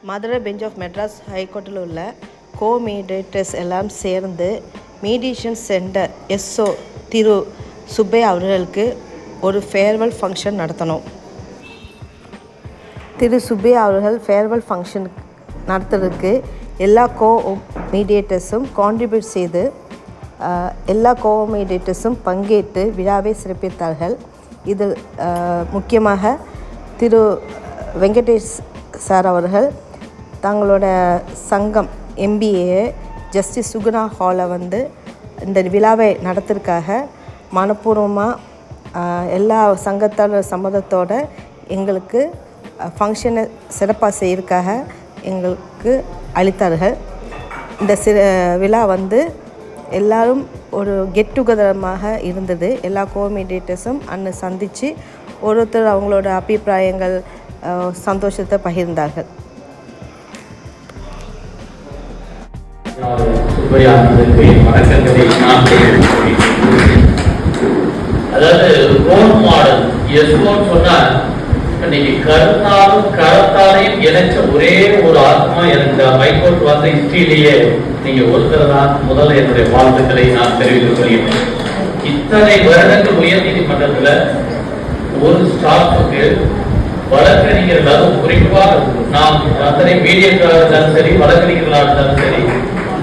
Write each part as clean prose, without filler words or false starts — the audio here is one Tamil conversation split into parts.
மதுரை பெஞ்ச் ஆஃப் மெட்ராஸ் ஹைகோர்ட்டில் உள்ள கோ-மீடியேட்டர்ஸ் எல்லாம் சேர்ந்து mediation centre SO Thiru Subbaiah அவர்களுக்கு ஒரு ஃபேர்வெல் ஃபங்க்ஷன் நடத்தணும். திரு சுப்பையா அவர்கள் ஃபேர்வெல் ஃபங்க்ஷன் நடத்துறதுக்கு எல்லா மீடியேட்டர்ஸும் கான்ட்ரிபியூட் செய்து எல்லா மீடியேட்டர்ஸும் பங்கேற்று விழாவை சிறப்பித்தார்கள். இதில் முக்கியமாக திரு வெங்கடேஷ் சார் அவர்கள் தங்களோட சங்கம் MBA ஜஸ்டிஸ் சுகுணா ஹாலை இந்த விழாவை நடத்துறதுக்காக மனப்பூர்வமாக எல்லா சங்கத்தால் சம்மதத்தோடு எங்களுக்கு ஃபங்க்ஷனை சிறப்பாக செய்யறதுக்காக எங்களுக்கு அளித்தார்கள். இந்த விழா எல்லோரும் ஒரு கெட் டுகெதரமாக இருந்தது. எல்லா கோஆர்டினேட்டர்ஸும் அன்று சந்தித்து ஒருத்தர் அவங்களோட அபிப்பிராயங்கள் சந்தோஷத்தை பகிர்ந்தார்கள். அதாவது ரோல் மாடல் எஸ்ஓன்னு சொன்னா இன்னைக்கு கருத்தாலும் கரத்தாலையும் இணைச்ச ஒரே ஒரு ஆத்மா இந்த ஹைகோர்ட் ஹிஸ்டரியிலேயே நீங்க ஒருத்தர் தான். முதல்ல என்னுடைய வாழ்த்துக்களை நான் தெரிவித்துக் கொள்கிறேன். இத்தனை வருடங்கள் உயர் நீதிமன்றத்துல ஒரு ஸ்டாஃபுக்கு வழக்கறிஞர்கள், அதுவும் குறிப்பாக நாம் அத்தனை மீடியேட்டராக இருந்தாலும் சரி, வழக்கறிஞர்களாக இருந்தாலும் சரி,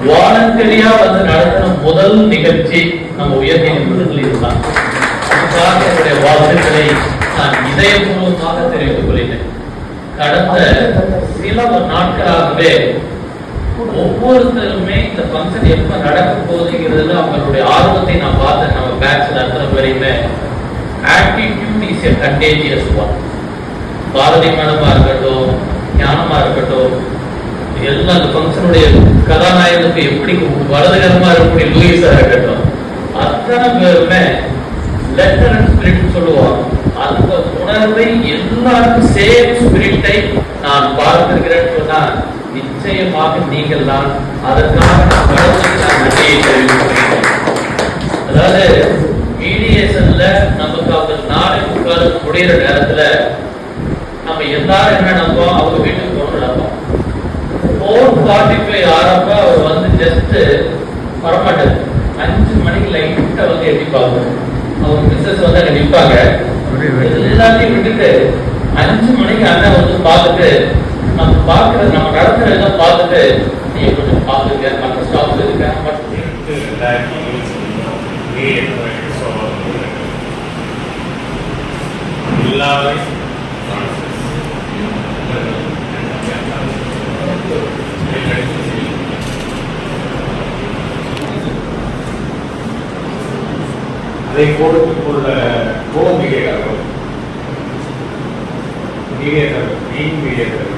வாலண்டரியா நடத்தின முதல் நிகழ்ச்சி நம்ம உயர் நீதிமன்றத்தில் இருந்தான். அதுக்காக என்னுடைய வாழ்த்துக்களை நான் இதயபூர்வமாக தெரிவித்துக் கொள்கிறேன். கடந்த சில நாட்களாகவே ஒவ்வொருத்தருமே இந்த ஃபங்க்ஷன் எப்ப நடக்க போகுதுங்கிறதுல அவங்களுடைய ஆர்வத்தை நான் பார்த்தேன். நம்ம பேட்ச்ல அத்தனை பேரையுமே attitude is a contagious one. Bharathi மேடமா இருக்கட்டும், ஞானமா இருக்கட்டும், எல்லாம் அந்த ஃபங்க்ஷனுடைய கதாநாயகனுக்கு எப்படி வலதுகரமா இருக்கக்கூடிய லூயிஸா இருக்கட்டும், அத்தனை பேருமே லெட்டர் அண்ட் ஸ்பிரிட் சொல்லுவாங்க. அந்த உணர்வை எல்லாருக்கும் சேம் ஸ்பிரிட்டை நான் பார்த்திருக்கிறேன்னு சொன்னா நிச்சயமாக நீங்கள் தான். அதற்காக நான் நன்றியை தெரிவிக்கிறேன். அதாவது மீடியேஷன்ல நமக்கு அவங்க நாளை உட்கார முடிகிற நேரத்துல நம்ம எல்லாரும் என்ன நினைப்போம், அவங்க வீட்டுக்கு போகணும் நினைப்போம். 4:45 ஆரம்ப அவர் ஜஸ்ட் வரமாட்டாரு. 5 மணிக்கு லைட்டா எட்டி பார்க்கணும். அவங்க மிஸ்ஸஸ் அங்க நிற்பாங்க. எல்லாத்தையும் விட்டுட்டு 5 மணிக்கு அண்ணன் பார்த்துட்டு நம்ம பார்க்கறது, நம்ம நடத்துறதெல்லாம் பார்த்துட்டு நீங்க கொஞ்சம் பார்த்துருக்க மற்ற ஸ்டாஃப் இருக்க அதை கொடுத்துள்ள மீடியேட்டர்கள்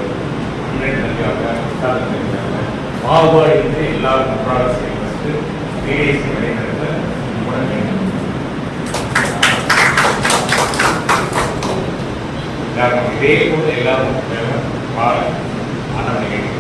பாகுபாடு இருந்து எல்லாரும் ஒன்றாக சேர்ந்து மீடியேஷன் நடைபெற்ற இதே போல எல்லாரும் ஆனால் நிகழ்ச்சி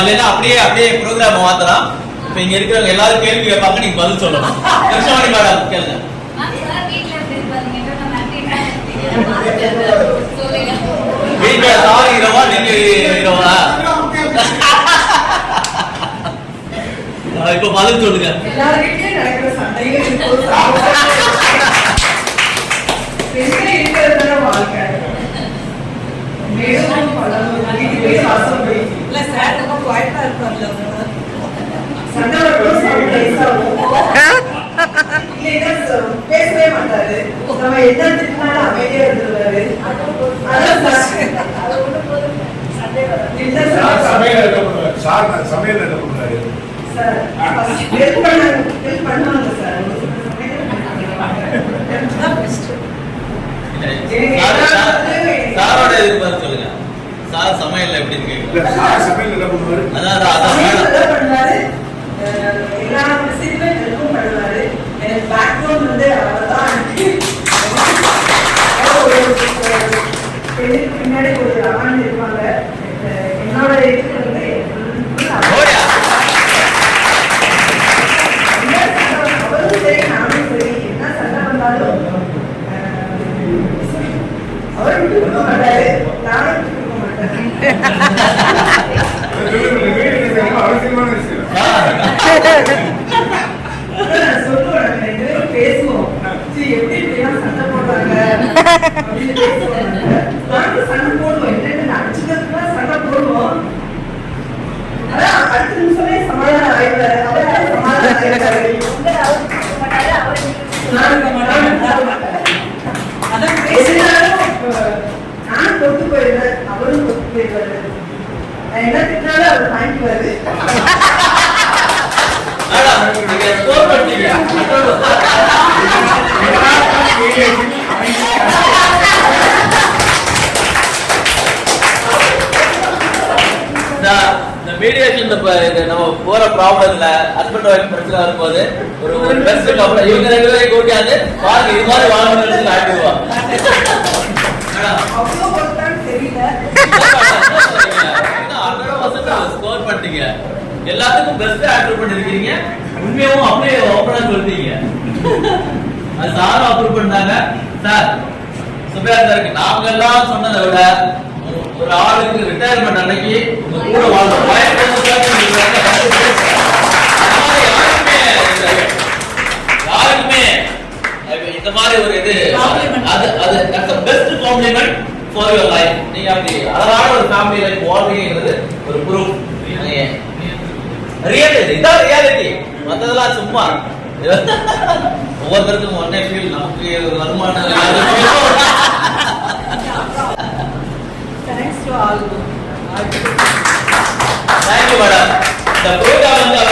இல்லைன்னா அப்படியே ப்ரோக்ராம் மாத்தலாம். இப்ப இங்க இருக்கிறவங்க எல்லாரும் கேள்வி கேட்பாங்க, நீங்க பதில் சொல்லணும். கிருஷ்ணவாணி மேடம் கேளுங்க. வீட்டுல தாரி இரவா நீங்க இரவா இப்ப பதில் சொல்லுங்க. எல்லார்கிட்டயும் நடக்கிற சண்டையும் இருக்கும், இருக்கிறது வாழ்க்கை. மேலும் பழமும் வீட்டுக்கு வாசம் போய் இல்ல சார் ரொம்ப குவாய்ட்டா இருப்பாங்க. சண்டை வரும், பேசவே மாட்டாரு. நம்ம என்ன திட்டினாலும் அமைதியா இருந்துருவாரு. சமையல் என்ன பண்ணுவாரு? சமையல் என்ன பண்ணுவாரு? சாரோட எதிர்பார்த்து சொல்லுங்க. சார் சமையல் எப்படி இருக்கு? சமையல் என்ன பண்ணுவாரு? பண்ணுவாரு. எல்லா விஷயத்துமே ஹெல்ப்பும் பண்ணுவாரு. எனக்கு பேக்ரவுண்ட் வந்து அவர்தான். பின்னாடி ஒரு அவான் இருப்பாங்க. என்னோட இது வந்து அவரும் சரி நானும் சரி என்ன சண்டை வந்தாலும் அவரும் விட்டு கொடுக்க மாட்டாரு, நானும் விட்டு கொடுக்க மாட்டேன். அவசியமான விஷயம் சொல்லுவோம், ரெண்டு பேரும் பேசுவோம். எப்படி இப்படிலாம் சண்டை போடுறாங்க அப்படின்னு பேசுவோம். நானும் சண்டை போடுவோம், என்னென்ன அடிச்சுக்கிறதுக்குலாம் சண்டை போடுவோம். அதான் அடுத்த நிமிஷமே சமாதானம் ஆயிடுவாரு. அவரே சமாதானம் ஆயிடுவாரு. அதான் பேசினாலும் நானும் பொறுத்து போயிடுவேன், அவரும் பொறுத்து போயிடுவாரு. நான் என்ன திட்டினாலும் அவர் வாங்கிக்குவாரு. மீடியேஷன் நம்ம போற ப்ராப்ளம்ல ஹஸ்பண்ட் ஒய்ஃப் பிரச்சனை வரும்போது ஒரு பெஸ்ட் கப்பல் இவங்க ரெண்டு பேரையும் கூட்டியாந்து பாருங்க இது மாதிரி வாழணும்னு ஆயிடுவா. ஸ்கோர் பண்ணிட்டீங்க, எல்லாத்துக்கும் பெஸ்ட் ஆக்டர் பண்ணிருக்கீங்க. உண்மையாவும் அப்படியே ஓப்பனா சொல்லிட்டீங்க. அது சாரும் அப்ரூவ் பண்ணாங்க. சார் சுபையா சாருக்கு நாங்க எல்லாம் சொன்னதை விட ஒரு ஆளுக்கு ரிட்டையர்மெண்ட் அன்னைக்கு உங்க கூட வாழ்ந்த யாருக்குமே இந்த மாதிரி ஒரு இது அது best compliment for your life. நீங்க அப்படி அழகான ஒரு ஃபேமிலி லைஃப் வாழ்றீங்கிறது ஒரு ப்ரூஃப். ரியாலிட்டி, இதான் ரியாலிட்டி. மற்றதெல்லாம் சும்மா ஒவ்வொருத்தருக்கும் ஒன்னே ஃபீல். நமக்கு ஒரு வருமானம் Thanks to all. Thank you, madam. இந்த ப்ரோக்ராம் வந்து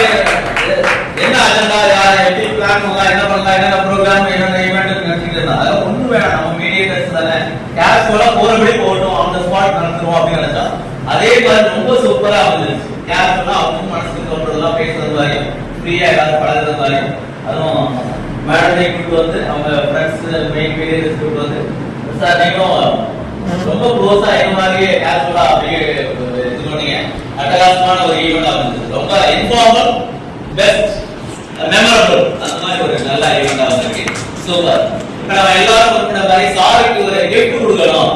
என்ன அஜெண்டா, எப்படி பிளான் பண்ணலாம், என்ன பண்ணலாம், என்ன ப்ரோக்ராம், என்ன ஈவெண்ட் நடத்திக்கிறதா ஒன்றும் வேணாம். நம்ம மீடியேட்டர்ஸ் தானே, கேஷுவலா போறபடி போகட்டும், ஆன் த ஸ்பாட் நடத்துருவோம் அப்படின்னு நினைச்சா அதே மாதிரி ரொம்ப சூப்பரா வந்துருச்சு. கேஷுவலா அவங்க மனசுக்கு தோன்றதெல்லாம் பேசுறது வரையும், ஃப்ரீயா எல்லாரும் பழகிறது வரையும், அதுவும் மேடத்தை கூப்பிட்டு வந்து அவங்க ஃப்ரெண்ட்ஸ் மெயின் மீடியேட்டர்ஸ் கூப்பிட்டு வந்து சார் நீங்களும் ரொம்ப க்ளோஸா என்ன மாதிரியே கேஷுவலா அப்படியே இது பண்ணீங்க. அட்டகாசமான ஒரு ஈவெண்டா இருந்தது. ரொம்ப இன்ஃபார்மல், பெஸ்ட், மெமரபிள், அந்த மாதிரி ஒரு நல்ல ஈவெண்டா வந்திருக்கு. சூப்பர். இப்ப நம்ம எல்லாரும் இருக்கிற மாதிரி சாருக்கு ஒரு கிஃப்ட் கொடுக்கணும்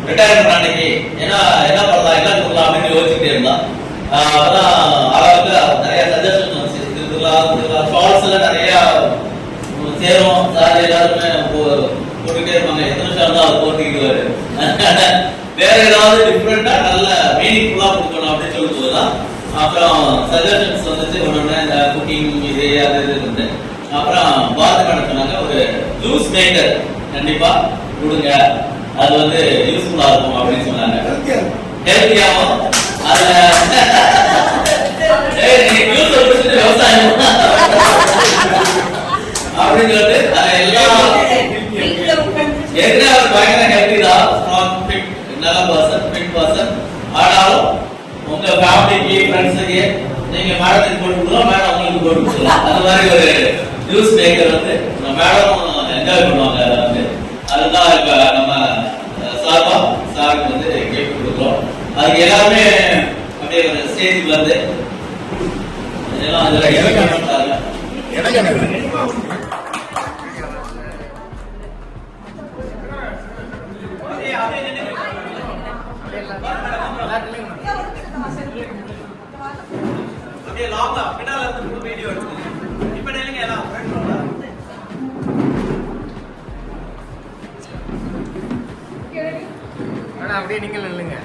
ரிட்டையர்மெண்ட் அன்னைக்கு. ஏன்னா என்ன பண்ணலாம், என்ன கொடுக்கலாம் அப்படின்னு யோசிச்சுட்டே இருந்தான். அதான் அளவுக்கு நிறைய சஜஷன் வந்துச்சு. இதுலாம் ஷார்ட்ஸ் எல்லாம் நிறைய சேரும். சார் எல்லாருமே போட்டுக்கிட்டே இருப்பாங்க. எத்தனை நிமிஷம் தான் அவர் போட்டுக்கிடுவாரு. வேற ஏதாவது டிஃப்ரெண்டா நல்ல மீனிங்ஃபுல்லா கொடுக்கணும் அப்படின்னு சொல்லிட்டு தான் அப்புறம் சஜஷன்ஸ் வந்துச்சு. ஒன்னொன்னு இந்த குக்கிங் இது அது இருந்து அப்புறம் பாத்து பண்ண சொன்னாங்க ஒரு ஜூஸ் மேக்கர் கண்டிப்பா கொடுங்க, அது வந்து யூஸ்ஃபுல்லா இருக்கும் அப்படின்னு சொன்னாங்க. ஹெல்த்தியாவும் அதுல ஜூஸ் குடிச்சிட்டு விவசாயம் அப்படின்னு சொல்லிட்டு எல்லாம் ஏற்கனவே அவர் பயங்கர ஹெல்த்தி தான், ஸ்ட்ராங் ஃபிட், நல்ல பர்சன், ஃபிட் பர்சன். ஆனாலும் உங்க ஃபேமிலிக்கு ஃப்ரெண்ட்ஸுக்கு நீங்க மேடத்துக்கு போட்டு கொடுக்கலாம், மேடம் உங்களுக்கு போட்டு கொடுக்கலாம். அந்த மாதிரி ஒரு ஜூஸ் மேக்கர் வந்து மேடம் என்ஜாய் பண்ணுவாங்க. அதை வந்து அதுதான் இப்ப நம்ம சார்பா சாருக்கு வந்து கிஃப்ட் கொடுக்குறோம். அதுக்கு எல்லாருமே அப்படியே ஒரு ஸ்டேஜுக்கு வந்து எல்லாம் அதுல இறக்க அப்படியே லாங்கா பின்னால இருந்து வீடியோ அப்படியே நீங்கள் நில்லுங்க.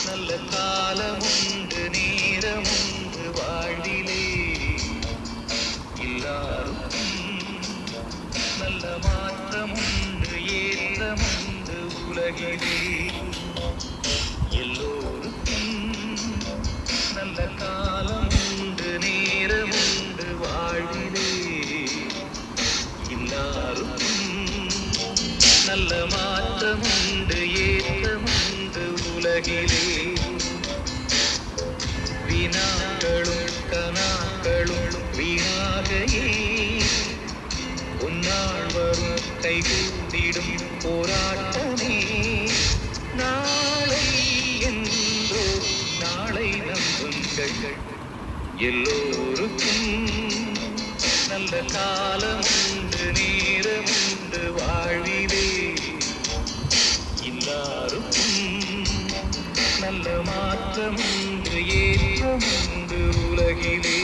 நல்ல காலமுண்டு நேரமுண்டு வாழ்விலே எல்லாருக்கும் நல்ல மாற்றமுண்டு ஏற்றமுண்டு உலகிலே எல்லோருக்கும் நல்ல காலமுண்டு நேரமுண்டு வாழ்விலே எல்லாருக்கும் நல்ல மாற்றமுண்டு ஏற்றமுண்டு உலகிலே வினாக்களும் கனாக்களும் வீணாகையே உன்னாள் வரும் கைகூடிடும் போராட்டமே நாளை என்றோ நாளை நம்புங்கள் எல்லோருக்கும் நல்ல காலம் உண்டு நேரமுண்டு வாழ்விலே எல்லாருக்கும் நல்ல மாற்றம் உண்டு ஏற்றம் உண்டு உலகிலே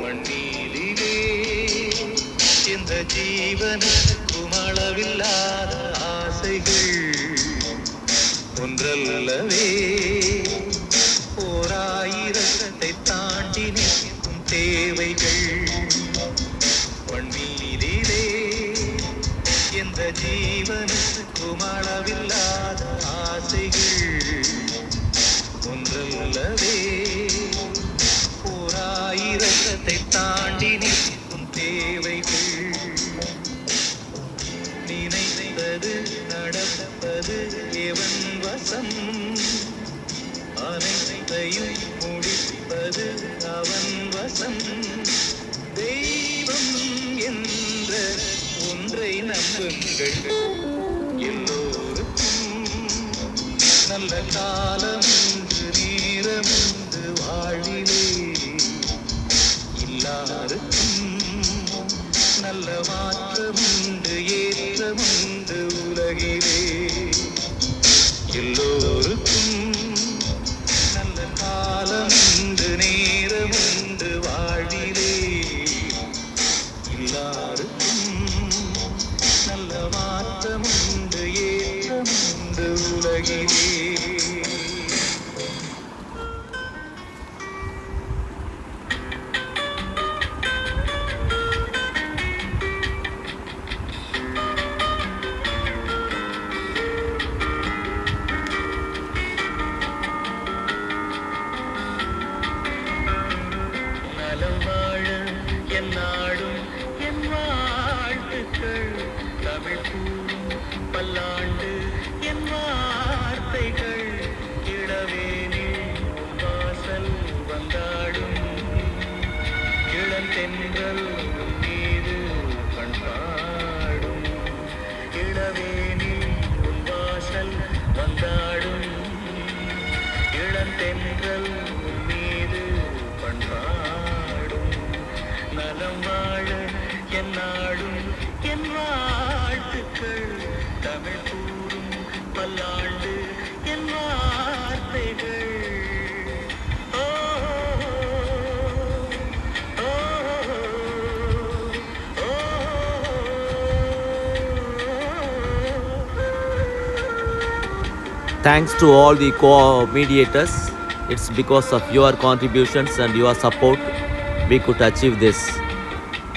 மண்ணிலே இந்த ஜீவனுக்கும் அளவில்லாத ஆசைகள் ஒன்றல்லவே ஓராயிரத்தை தாண்டி நிற்கும் தேவைகள் மண்ணிலே இந்த ஜீவனுக்கும் அளவில்லாத ஆசைகள் ஒன்றல்லவே ஓராயிரத்தை தாண்டி நிற்கும் தேவைகள் நினைத்தது நடப்பது எவன் வசம் அனைத்தையும் முடிப்பது அவன் வசம் தெய்வம் என்ற ஒன்றை நம்புங்கள் எல்லோருக்கும் நல்ல காலம் உண்டு நேரம் உண்டு வாழ்விலே எல்லாருக்கும் நல்ல மாற்றம் உண்டு ஏற்றம் உண்டு உலகிலே எல்லோருக்கும் நல்ல காலம் உண்டு நேரம் உண்டு வாழ்விலே எல்லாருக்கும் நல்ல மாற்றம் உண்டு ஏற்றம் உண்டு உலகிலே நலம் வாழ என் நாடும் என் வாழ்த்துக்கள் தமிழ் கூறும் பல்லாண்டு என் வார்த்தைகள் இளவேனில் வாசல் வந்தாடும் இளந்தென்றல் மீது பண்பாடும் இளவேனில் வாசல் வந்தாடும் இளந்தென்றல் மீது பண்பாடும் நலம் வாழ என் நாடும் என் வாழ்த்துக்கள் தமிழ் கூறும் பல்லாண்டு என் வார்த்தைகள் ஓ, ஓ, ஓ, ஓ. Thanks to all the co-mediators. It's because of your contributions and your support we could achieve this.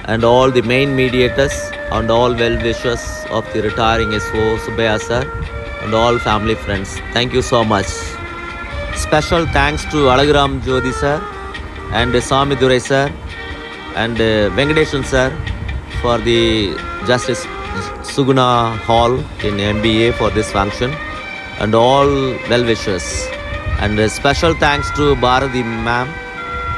And all the main mediators and all well-wishers of the retiring SO Subbiah sir and all family friends. Thank you so much. Special thanks to Alagaram Jyoti sir and Sami Durai sir and Venkadeshan sir for the Justice Suguna Hall in MBA for this function and all well-wishers. And a special thanks to Bharati ma'am.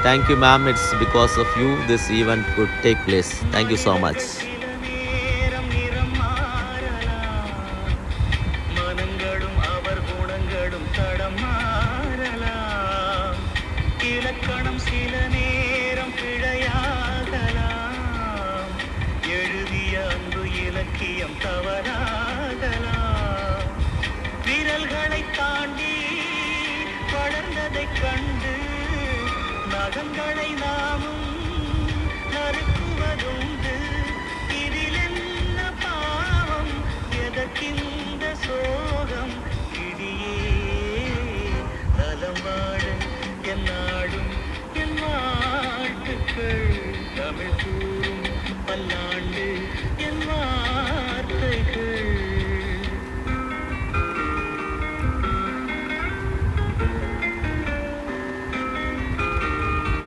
Thank you ma'am, it's because of you this event could take place. Thank you so much. நேரம் நிறம் மாறலாம் மனங்களும் அவர் குணங்களும் தடம் மாறலாம் இலக்கணம் சில நேரம் பிழையாகலாம் எழுதிய அன்பு இலக்கியம் தவறாகலாம் விரல்களை தாண்டி வளர்ந்ததைக் கண்டு நகங்களை நாமும் நறுக்குவதுண்டு இதில் என்ன பாவம் எதற்கிந்த சோகம் இடியே நலம் வாழ என் நாடும் என் வாழ்த்துக்கள் தமிழ் கூறும் பல்லாண்டு